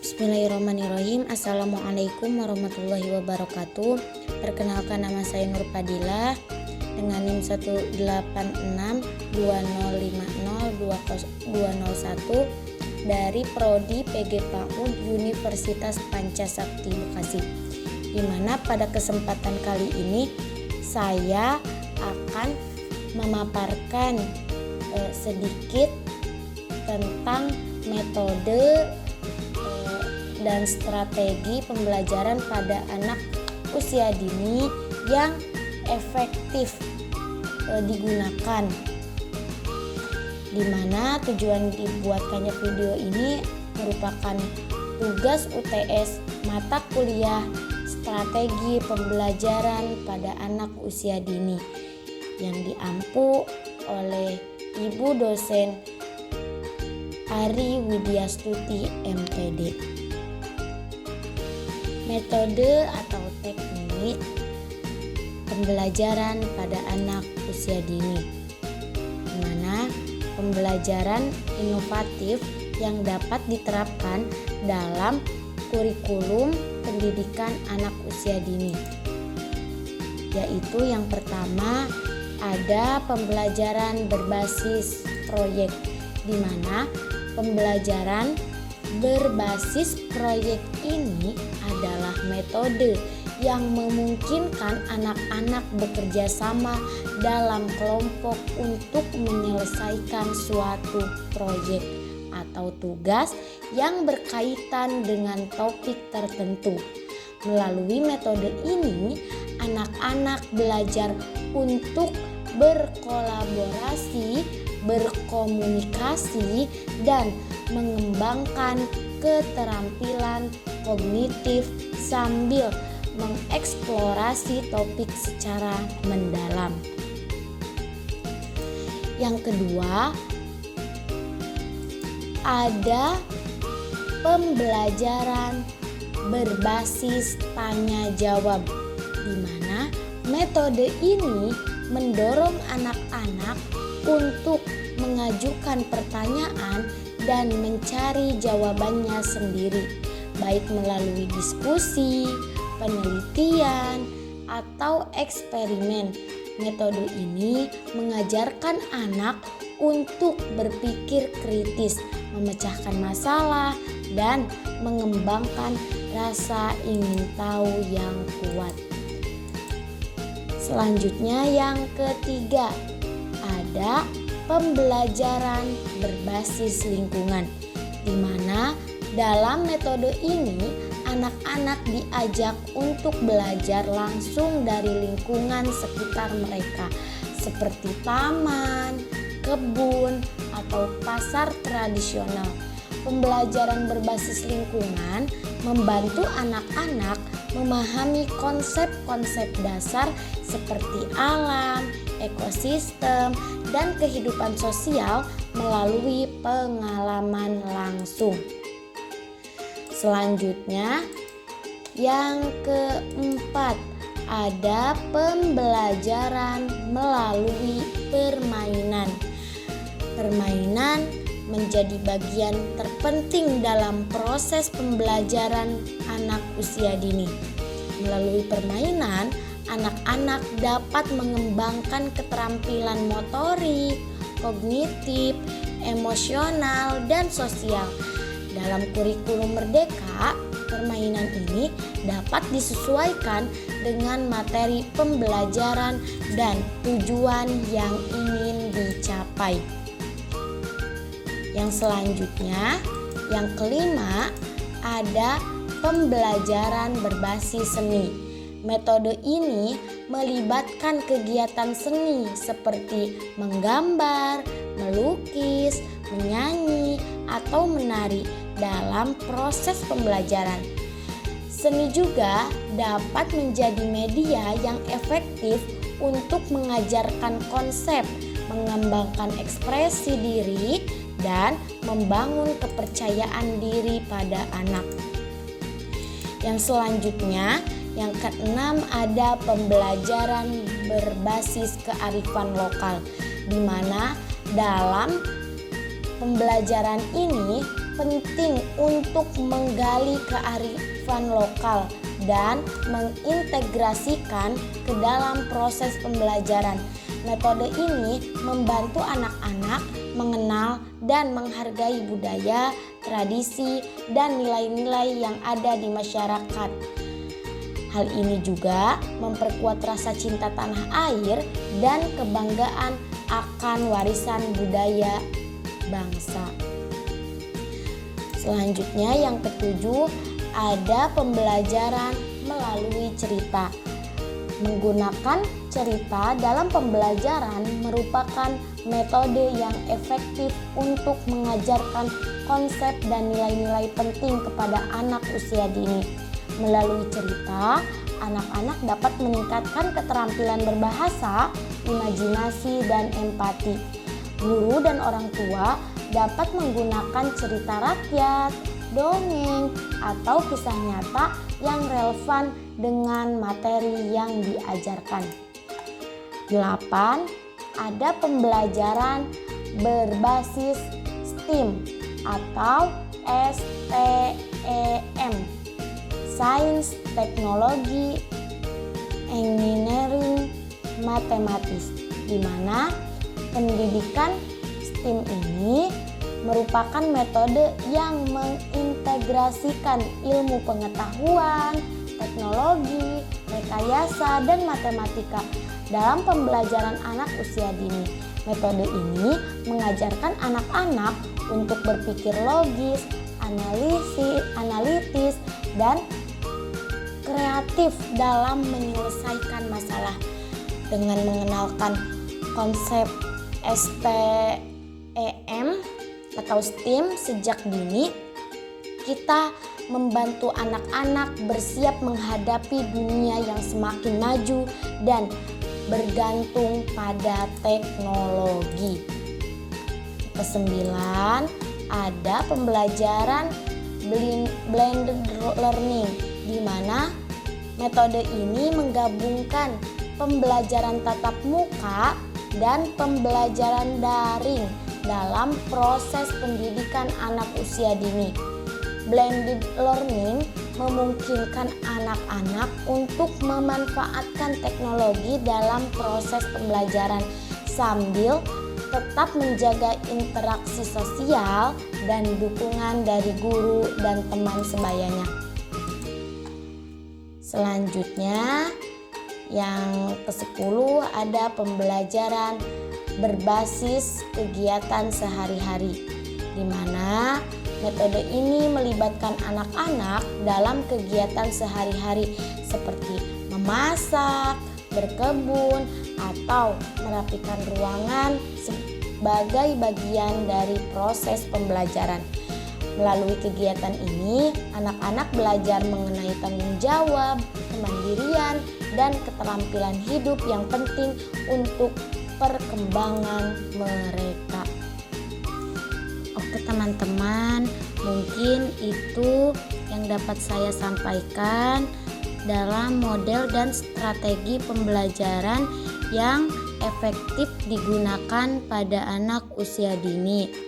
Bismillahirrahmanirrahim. Assalamualaikum warahmatullahi wabarakatuh. Perkenalkan, nama saya Nur Fadilah dengan NIM 18620502001 dari Prodi PG PAUD Universitas Pancasakti Bekasi. Di mana pada kesempatan kali ini saya akan memaparkan sedikit tentang metode dan strategi pembelajaran pada anak usia dini yang efektif digunakan, di mana tujuan dibuatkannya video ini merupakan tugas UTS mata kuliah strategi pembelajaran pada anak usia dini yang diampu oleh Ibu dosen Ari Widyastuti MPD. Metode atau teknik pembelajaran pada anak usia dini, di mana pembelajaran inovatif yang dapat diterapkan dalam kurikulum pendidikan anak usia dini, yaitu yang pertama ada pembelajaran berbasis proyek, di mana pembelajaran berbasis proyek ini adalah metode yang memungkinkan anak-anak bekerja sama dalam kelompok untuk menyelesaikan suatu proyek atau tugas yang berkaitan dengan topik tertentu. Melalui metode ini, anak-anak belajar untuk berkolaborasi, berkomunikasi, dan mengembangkan keterampilan kognitif sambil mengeksplorasi topik secara mendalam. Yang kedua, ada pembelajaran berbasis tanya jawab, di mana metode ini mendorong anak-anak untuk mengajukan pertanyaan dan mencari jawabannya sendiri, baik melalui diskusi, penelitian, atau eksperimen. Metode ini mengajarkan anak untuk berpikir kritis, memecahkan masalah, dan mengembangkan rasa ingin tahu yang kuat. Selanjutnya yang ketiga, ada pembelajaran berbasis lingkungan, di mana dalam metode ini anak-anak diajak untuk belajar langsung dari lingkungan sekitar mereka, seperti taman, kebun, atau pasar tradisional. Pembelajaran berbasis lingkungan membantu anak-anak memahami konsep-konsep dasar seperti alam, ekosistem, dan kehidupan sosial melalui pengalaman langsung. Selanjutnya, yang keempat, ada pembelajaran melalui permainan. Permainan menjadi bagian terpenting dalam proses pembelajaran anak usia dini. Melalui permainan, anak-anak dapat mengembangkan keterampilan motorik, kognitif, emosional, dan sosial. Dalam kurikulum Merdeka, permainan ini dapat disesuaikan dengan materi pembelajaran dan tujuan yang ingin dicapai. Yang selanjutnya, yang kelima, ada pembelajaran berbasis seni. Metode ini melibatkan kegiatan seni seperti menggambar, melukis, menyanyi, atau menari dalam proses pembelajaran. Seni juga dapat menjadi media yang efektif untuk mengajarkan konsep, mengembangkan ekspresi diri, dan membangun kepercayaan diri pada anak. Yang selanjutnya, yang keenam ada pembelajaran berbasis kearifan lokal, di mana dalam pembelajaran ini penting untuk menggali kearifan lokal dan mengintegrasikan ke dalam proses pembelajaran. Metode ini membantu anak-anak mengenal dan menghargai budaya, tradisi, dan nilai-nilai yang ada di masyarakat. Hal ini juga memperkuat rasa cinta tanah air dan kebanggaan akan warisan budaya bangsa. Selanjutnya yang ketujuh ada pembelajaran melalui cerita. Menggunakan cerita dalam pembelajaran merupakan metode yang efektif untuk mengajarkan konsep dan nilai-nilai penting kepada anak usia dini. Melalui cerita, anak-anak dapat meningkatkan keterampilan berbahasa, imajinasi, dan empati. Guru dan orang tua dapat menggunakan cerita rakyat, dongeng, atau kisah nyata yang relevan dengan materi yang diajarkan. 8. Ada pembelajaran berbasis STEAM atau STEM. Sains, teknologi, engineering, matematis, di mana pendidikan STEAM ini merupakan metode yang mengintegrasikan ilmu pengetahuan, teknologi, rekayasa, dan matematika dalam pembelajaran anak usia dini. Metode ini mengajarkan anak-anak untuk berpikir logis, analitis, dan kreatif dalam menyelesaikan masalah. Dengan mengenalkan konsep STEM atau STEAM sejak dini, kita membantu anak-anak bersiap menghadapi dunia yang semakin maju dan bergantung pada teknologi. Kesembilan, ada pembelajaran blended learning, di mana metode ini menggabungkan pembelajaran tatap muka dan pembelajaran daring dalam proses pendidikan anak usia dini. Blended learning memungkinkan anak-anak untuk memanfaatkan teknologi dalam proses pembelajaran sambil tetap menjaga interaksi sosial dan dukungan dari guru dan teman sebayanya. Selanjutnya, yang ke-10 ada pembelajaran berbasis kegiatan sehari-hari, di mana metode ini melibatkan anak-anak dalam kegiatan sehari-hari seperti memasak, berkebun, atau merapikan ruangan sebagai bagian dari proses pembelajaran. Melalui kegiatan ini, anak-anak belajar mengenai tanggung jawab, kemandirian, dan keterampilan hidup yang penting untuk perkembangan mereka. Oke teman-teman, mungkin itu yang dapat saya sampaikan dalam model dan strategi pembelajaran yang efektif digunakan pada anak usia dini.